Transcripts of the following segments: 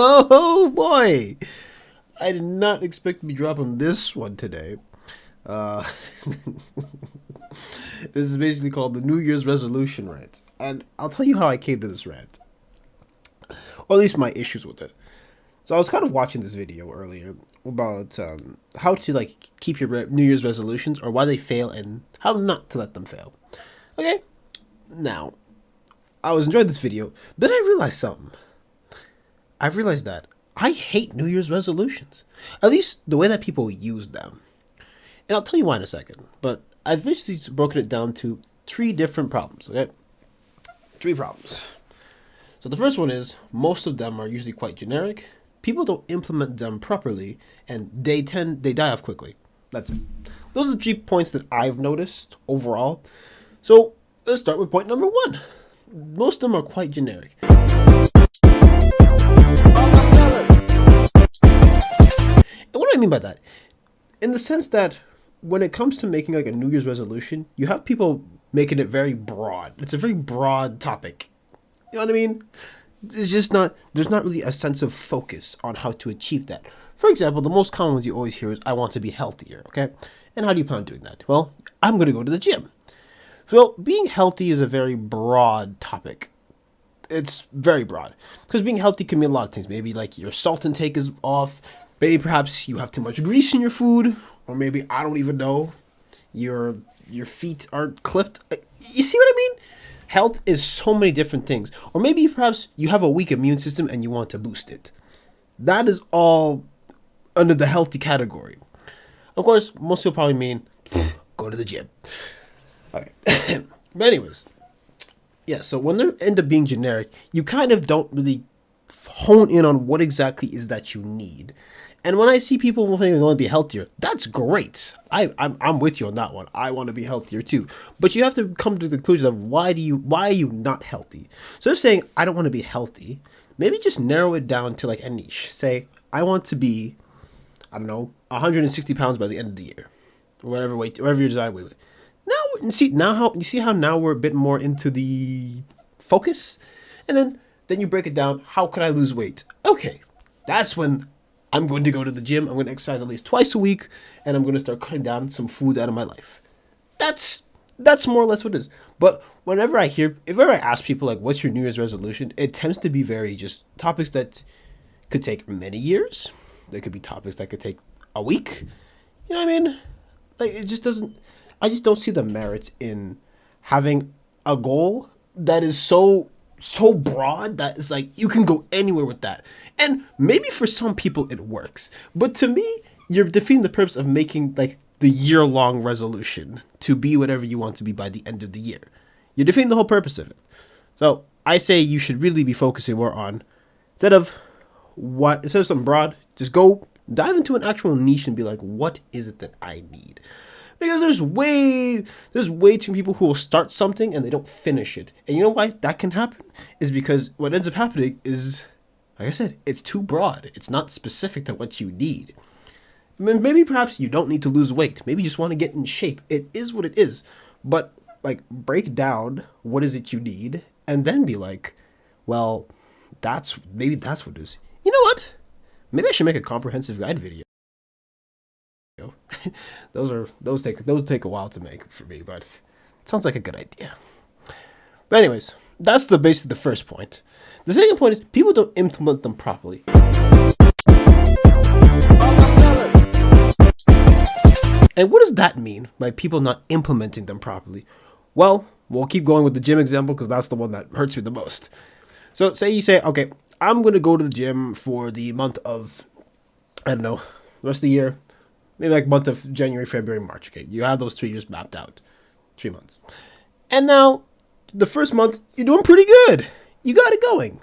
Oh boy! I did not expect to be dropping this one today. Uh, this is basically called the New Year's resolution rant. And I'll tell you how I came to this rant. Or at least my issues with it. So I was kind of watching this video earlier about how to keep your New Year's resolutions or why they fail and how not to let them fail. Okay? Now, I was enjoying this video, but I realized something. I realized that I hate New Year's resolutions. At least the way that people use them. And I'll tell you why in a second. But I've basically broken it down to 3 different problems, okay? 3 problems. So the first one is, most of them are usually quite generic. People don't implement them properly, and they die off quickly. That's it. Those are the 3 points that I've noticed overall. So let's start with point number 1. Most of them are quite generic. And what do I mean by that? In the sense that when it comes to making a New Year's resolution, you have people making it very broad. It's a very broad topic. You know what I mean? It's just not, there's not really a sense of focus on how to achieve that. For example, the most common ones you always hear is, I want to be healthier, okay? And how do you plan on doing that? Well, I'm going to go to the gym. So being healthy is a very broad topic. It's very broad. Because being healthy can mean a lot of things. Maybe your salt intake is off. Maybe perhaps you have too much grease in your food. Or maybe, I don't even know, your feet aren't clipped. You see what I mean? Health is so many different things. Or maybe perhaps you have a weak immune system and you want to boost it. That is all under the healthy category. Of course, most people probably mean, go to the gym. Okay. But anyways, yeah, so when they end up being generic, you kind of don't really hone in on what exactly is that you need. And when I see people saying they want to be healthier, that's great. I'm with you on that one. I want to be healthier too. But you have to come to the conclusion of why are you not healthy? So if saying I don't want to be healthy, maybe just narrow it down to a niche. Say I want to be, I don't know, 160 pounds by the end of the year, or whatever your desired weight. Now you see how now we're a bit more into the focus, and then you break it down. How could I lose weight? Okay, that's when I'm going to go to the gym. I'm going to exercise at least twice a week, and I'm going to start cutting down some food out of my life. That's more or less what it is. But whenever I ask people what's your New Year's resolution, it tends to be very just topics that could take many years. They could be topics that could take a week. You know what I mean? It just doesn't. I just don't see the merit in having a goal that is so broad that it's you can go anywhere with that. And maybe for some people it works. But to me, you're defeating the purpose of making the year-long resolution to be whatever you want to be by the end of the year. You're defeating the whole purpose of it. So I say you should really be focusing more on, instead of something broad, just go dive into an actual niche and be what is it that I need? Because there's way too many people who will start something and they don't finish it. And you know why that can happen? Is because what ends up happening is, like I said, it's too broad. It's not specific to what you need. Maybe perhaps you don't need to lose weight. Maybe you just want to get in shape. It is what it is. But break down what is it you need and then be well, maybe that's what it is. You know what? Maybe I should make a comprehensive guide video. those take a while to make for me, but it sounds like a good idea. But anyways, that's basically the first point. The second point is people don't implement them properly. And what does that mean by people not implementing them properly? Well, we'll keep going with the gym example because that's the one that hurts me the most. So say you say, okay, I'm going to go to the gym for the month of, I don't know, the rest of the year. Maybe month of January, February, March. Okay, you have those 3 years mapped out. 3 months. And now, the first month, you're doing pretty good. You got it going.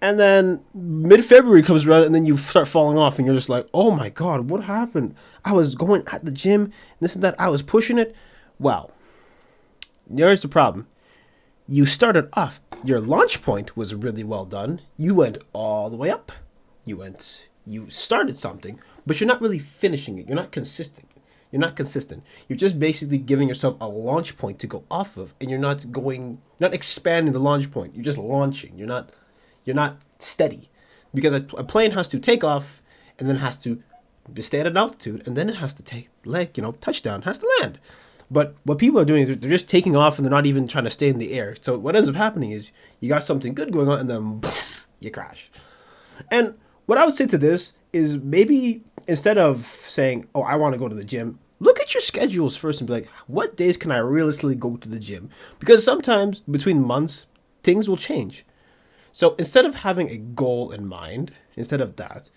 And then mid-February comes around and then you start falling off and you're just oh my God, what happened? I was going at the gym, and this and that. I was pushing it. Well, there's the problem. You started off. Your launch point was really well done. You went all the way up. You started something, but you're not really finishing it. You're not consistent. You're just basically giving yourself a launch point to go off of, and you're not expanding the launch point. You're just launching. You're not steady. because a plane has to take off and then has to stay at an altitude, and then it has to take touchdown, has to land. But what people are doing is they're just taking off and they're not even trying to stay in the air. So what ends up happening is you got something good going on and then you crash. And what I would say to this is maybe instead of saying, oh, I want to go to the gym, look at your schedules first and be like, what days can I realistically go to the gym? Because sometimes between months, things will change. So instead of having a goal in mind, instead of that,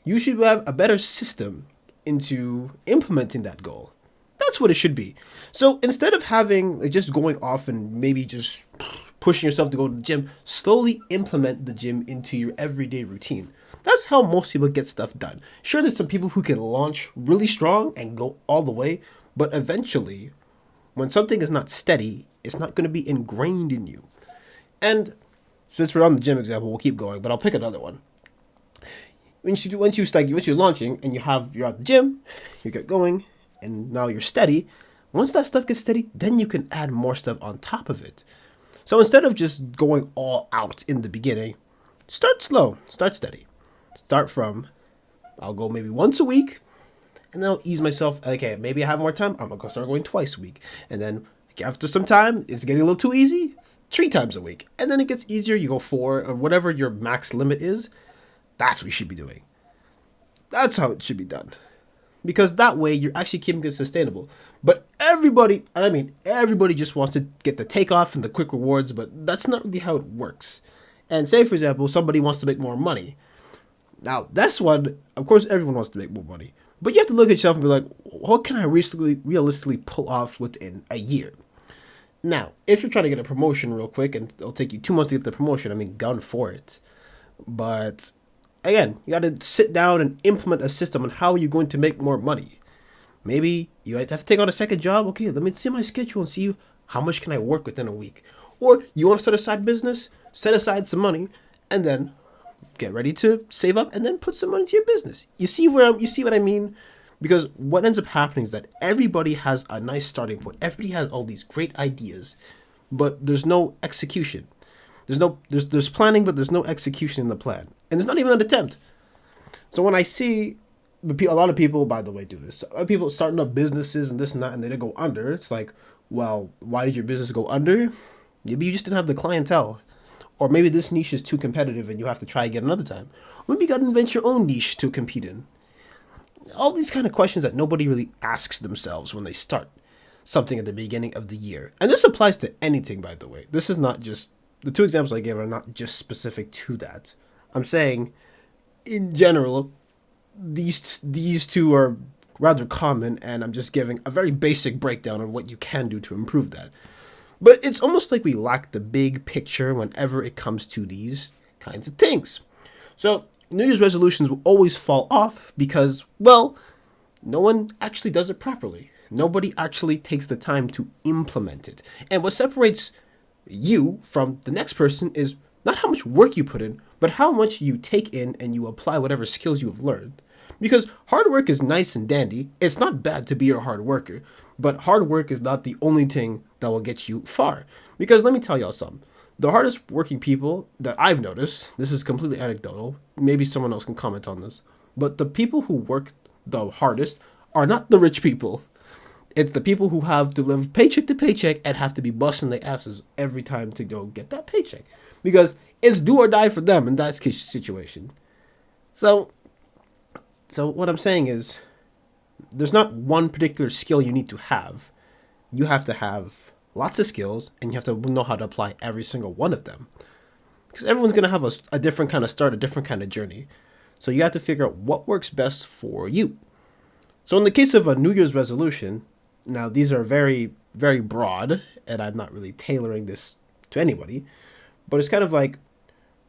you should have a better system into implementing that goal. That's what it should be. So instead of having just going off and maybe just pushing yourself to go to the gym, slowly implement the gym into your everyday routine. That's how most people get stuff done. Sure, there's some people who can launch really strong and go all the way, but eventually, when something is not steady, it's not going to be ingrained in you. And since we're on the gym example, we'll keep going, but I'll pick another one. Once you're launching and you're at the gym, you get going, and now you're steady. Once that stuff gets steady, then you can add more stuff on top of it. So instead of just going all out in the beginning, start slow, start steady. Start from, I'll go maybe once a week, and then I'll ease myself. Okay, maybe I have more time, I'm gonna start going twice a week. And then after some time, it's getting a little too easy, 3 times a week. And then it gets easier, you go 4, or whatever your max limit is. That's what you should be doing. That's how it should be done. Because that way you're actually keeping it sustainable. But everybody just wants to get the takeoff and the quick rewards, but that's not really how it works. And say, for example, somebody wants to make more money. Now, that's one, of course, everyone wants to make more money. But you have to look at yourself and be like, what can I realistically pull off within a year? Now, if you're trying to get a promotion real quick, and it'll take you 2 months to get the promotion, I mean, gun for it. But again, you got to sit down and implement a system on how you're going to make more money. Maybe you have to take on a second job. Okay, let me see my schedule and see how much can I work within a week. Or you want to start a side business, set aside some money, and then get ready to save up and then put some money to your business. You see what I mean? Because what ends up happening is that everybody has a nice starting point. Everybody has all these great ideas, but there's no execution. There's planning, but there's no execution in the plan. And there's not even an attempt. So when I see a lot of people, by the way, do this. People starting up businesses and this and that, and they don't go under. It's like, well, why did your business go under? Maybe you just didn't have the clientele. Or maybe this niche is too competitive and you have to try again another time. Or maybe you got to invent your own niche to compete in. All these kind of questions that nobody really asks themselves when they start something at the beginning of the year. And this applies to anything, by the way. This is not just, the 2 examples I gave are not just specific to that. I'm saying, in general, these 2 are rather common, and I'm just giving a very basic breakdown on what you can do to improve that. But it's almost like we lack the big picture whenever it comes to these kinds of things. So New Year's resolutions will always fall off because, well, no one actually does it properly. Nobody actually takes the time to implement it. And what separates you from the next person is not how much work you put in, but how much you take in and you apply whatever skills you have learned. Because hard work is nice and dandy. It's not bad to be a hard worker, but hard work is not the only thing that will get you far. Because let me tell y'all something. The hardest working people that I've noticed, this is completely anecdotal, maybe someone else can comment on this, but the people who work the hardest are not the rich people. It's the people who have to live paycheck to paycheck and have to be busting their asses every time to go get that paycheck. Because it's do or die for them in that situation. So what I'm saying is, there's not one particular skill you need to have. You have to have lots of skills, and you have to know how to apply every single one of them. Because everyone's going to have a different kind of start, a different kind of journey. So you have to figure out what works best for you. So in the case of a New Year's resolution, now these are very, very broad, and I'm not really tailoring this to anybody, but it's kind of like,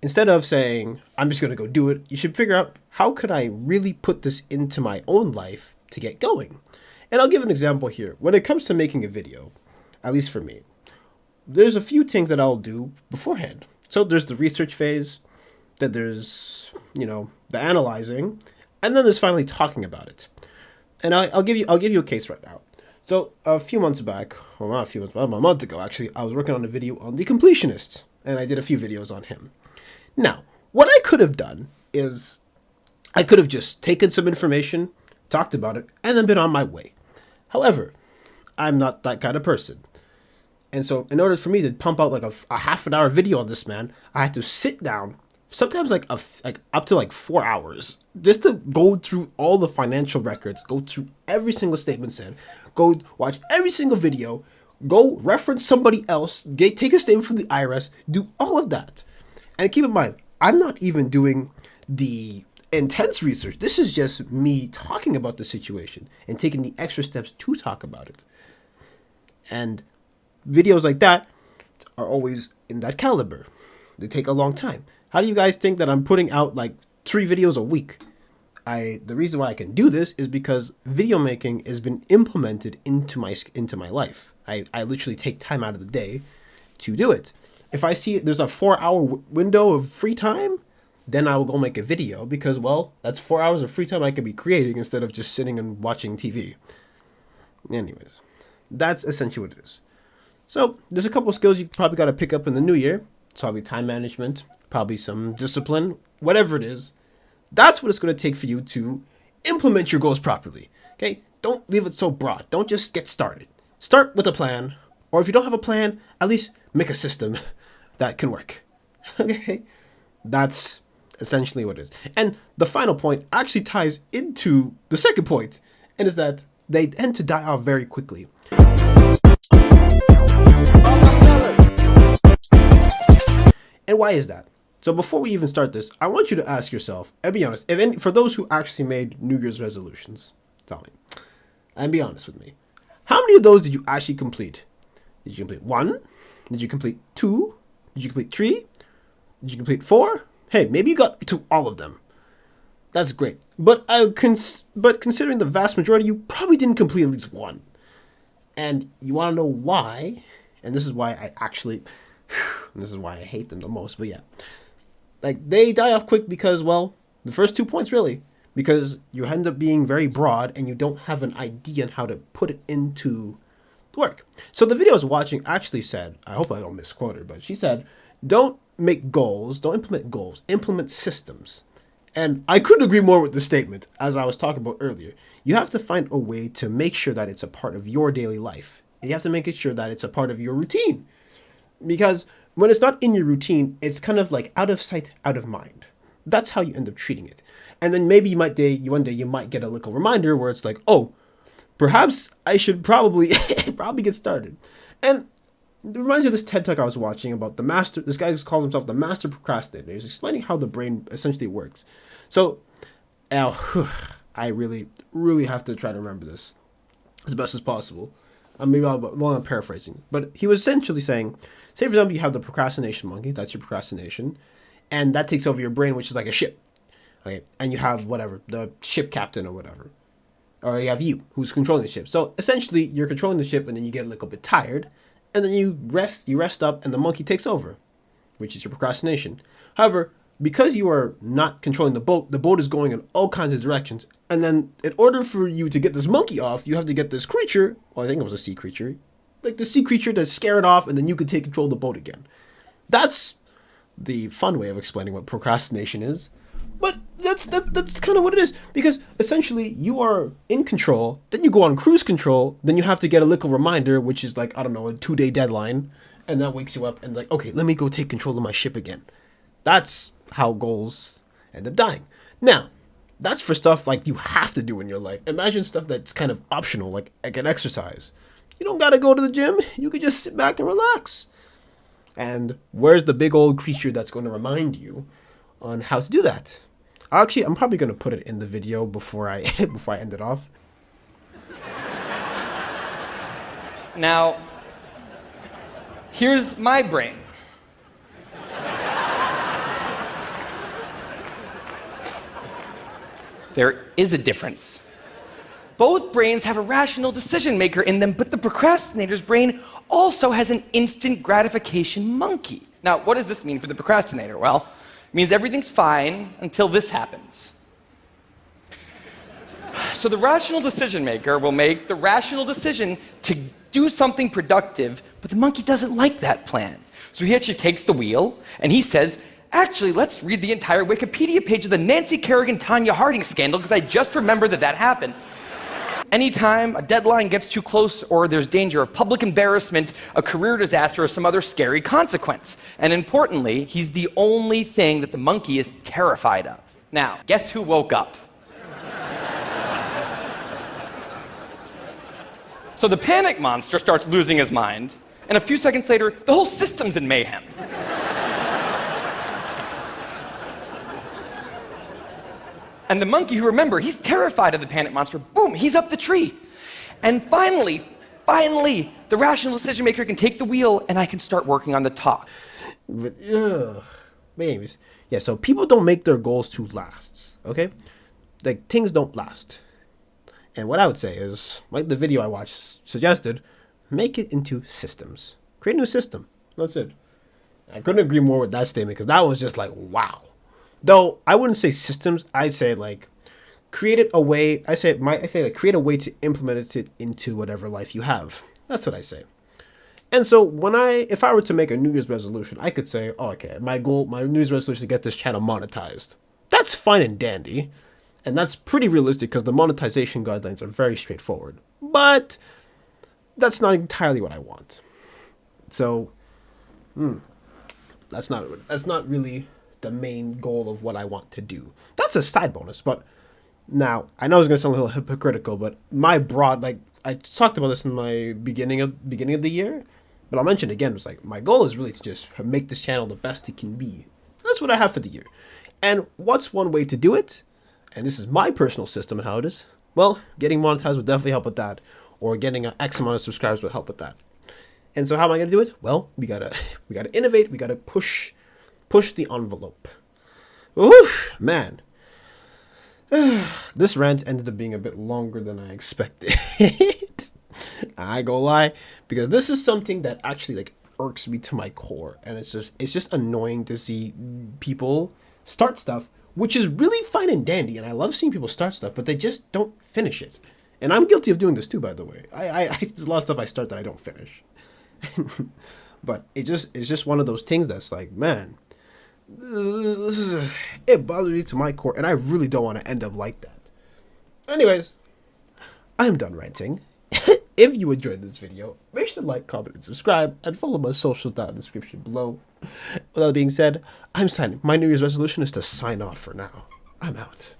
instead of saying, I'm just going to go do it, you should figure out, how could I really put this into my own life to get going? And I'll give an example here. When it comes to making a video, at least for me, there's a few things that I'll do beforehand. So there's the research phase, then there's, the analyzing, and then there's finally talking about it. And I'll give you a case right now. So a few months back, well, not a few months, but a month ago, actually, I was working on a video on the completionist, and I did a few videos on him. Now, What I could have done is I could have just taken some information, talked about it, and then been on my way. However, I'm not that kind of person. And so in order for me to pump out like a half an hour video on this man, I had to sit down, sometimes like up to like 4 hours, just to go through all the financial records, go through every single statement said, go watch every single video, go reference somebody else, take a statement from the IRS, do all of that. And keep in mind, I'm not even doing the intense research. This is just me talking about the situation and taking the extra steps to talk about it. And videos like that are always in that caliber. They take a long time. How do you guys think that I'm putting out like 3 videos a week? The reason why I can do this is because video making has been implemented into my life. I literally take time out of the day to do it. If I see there's a 4-hour window of free time, then I will go make a video because, well, that's 4 hours of free time I could be creating instead of just sitting and watching TV. Anyways, that's essentially what it is. So there's a couple of skills you probably got to pick up in the new year. It's probably time management, probably some discipline, whatever it is. That's what it's going to take for you to implement your goals properly. Okay? Don't leave it so broad. Don't just get started. Start with a plan. Or if you don't have a plan, at least make a system that can work. Okay? That's essentially what it is. And the final point actually ties into the second point, and is that they tend to die off very quickly. And why is that? So before we even start this, I want you to ask yourself, and be honest, for those who actually made New Year's resolutions, tell me, and be honest with me. How many of those did you actually complete? Did you complete 1? Did you complete 2? Did you complete 3? Did you complete 4? Hey, maybe you got to all of them. That's great. But considering the vast majority, you probably didn't complete at least 1. And you want to know why? And this is why this is why I hate them the most. But yeah, like they die off quick because, well, the first 2 points really, because you end up being very broad and you don't have an idea on how to put it into work. So the video I was watching actually said, I hope I don't misquote her, but she said, don't make goals, don't implement goals, implement systems. And I couldn't agree more with the statement, as I was talking about earlier. You have to find a way to make sure that it's a part of your daily life. And you have to make it sure that it's a part of your routine. Because when it's not in your routine, it's kind of like out of sight, out of mind. That's how you end up treating it. And then maybe one day you might get a little reminder where it's like, oh, perhaps I should probably get started. And it reminds me of this TED Talk I was watching about this guy who calls himself the master procrastinator. He's explaining how the brain essentially works. So, I really, really have to try to remember this as best as possible. Maybe I'm paraphrasing. But he was essentially saying, say for example, you have the procrastination monkey, that's your procrastination, and that takes over your brain, which is like a ship. Okay, and you have whatever, the ship captain or whatever. Or you have you, who's controlling the ship. So essentially, you're controlling the ship, and then you get a little bit tired, and then you rest up, and the monkey takes over, which is your procrastination. However, because you are not controlling the boat is going in all kinds of directions, and then in order for you to get this monkey off, you have to get this creature, well, I think it was a sea creature, like the sea creature to scare it off, and then you can take control of the boat again. That's the fun way of explaining what procrastination is. But that's kind of what it is, because essentially you are in control, then you go on cruise control, then you have to get a little reminder, which is like, I don't know, a 2-day deadline, and that wakes you up and like, okay, let me go take control of my ship again. That's how goals end up dying. Now, that's for stuff like you have to do in your life. Imagine stuff that's kind of optional, like an exercise. You don't gotta go to the gym, you can just sit back and relax. And where's the big old creature that's going to remind you on how to do that? Actually, I'm probably going to put it in the video before I end it off. Now, here's my brain. There is a difference. Both brains have a rational decision maker in them, but the procrastinator's brain also has an instant gratification monkey. Now, what does this mean for the procrastinator? Well, it means everything's fine until this happens. So the rational decision maker will make the rational decision to do something productive, but the monkey doesn't like that plan. So he actually takes the wheel and he says, Actually, let's read the entire Wikipedia page of the Nancy Kerrigan-Tanya Harding scandal, because I just remembered that happened. Anytime a deadline gets too close or there's danger of public embarrassment, a career disaster, or some other scary consequence. And importantly, he's the only thing that the monkey is terrified of. Now, guess who woke up? So the panic monster starts losing his mind, and a few seconds later, the whole system's in mayhem. And the monkey, who, remember, he's terrified of the panic monster, boom, he's up the tree. And finally, the rational decision maker can take the wheel, and I can start working on the talk. But, anyways, yeah, so people don't make their goals to last, okay? Like, things don't last. And what I would say is, like the video I watched suggested, make it into systems. Create a new system. That's it. I couldn't agree more with that statement, because that was just like, wow. Though I wouldn't say systems, I'd say like create it a way. I say like create a way to implement it into whatever life you have. That's what I say. And so if I were to make a New Year's resolution, I could say, oh, okay, my New Year's resolution is to get this channel monetized. That's fine and dandy, and that's pretty realistic because the monetization guidelines are very straightforward. But that's not entirely what I want. So, that's not really the main goal of what I want to do. That's a side bonus, but now I know it's gonna sound a little hypocritical, but my broad, like I talked about this in my beginning of the year, but I'll mention it again. It's like my goal is really to just make this channel the best it can be. That's what I have for the year. And what's one way to do it? And this is my personal system and how it is. Well, getting monetized would definitely help with that, or getting an X amount of subscribers would help with that. And so how am I gonna do it? Well, we gotta innovate. We gotta push the envelope. Oof, man. This rant ended up being a bit longer than I expected. I ain't gonna lie, because this is something that actually like irks me to my core, and it's just annoying to see people start stuff, which is really fine and dandy, and I love seeing people start stuff, but they just don't finish it. And I'm guilty of doing this too, by the way. There's a lot of stuff I start that I don't finish. But it's just one of those things that's like, man, it bothers me to my core, and I really don't want to end up like that. Anyways, I'm done ranting. If you enjoyed this video, make sure to like, comment, and subscribe, and follow my socials down in the description below. With that being said, I'm signing. My New Year's resolution is to sign off for now. I'm out.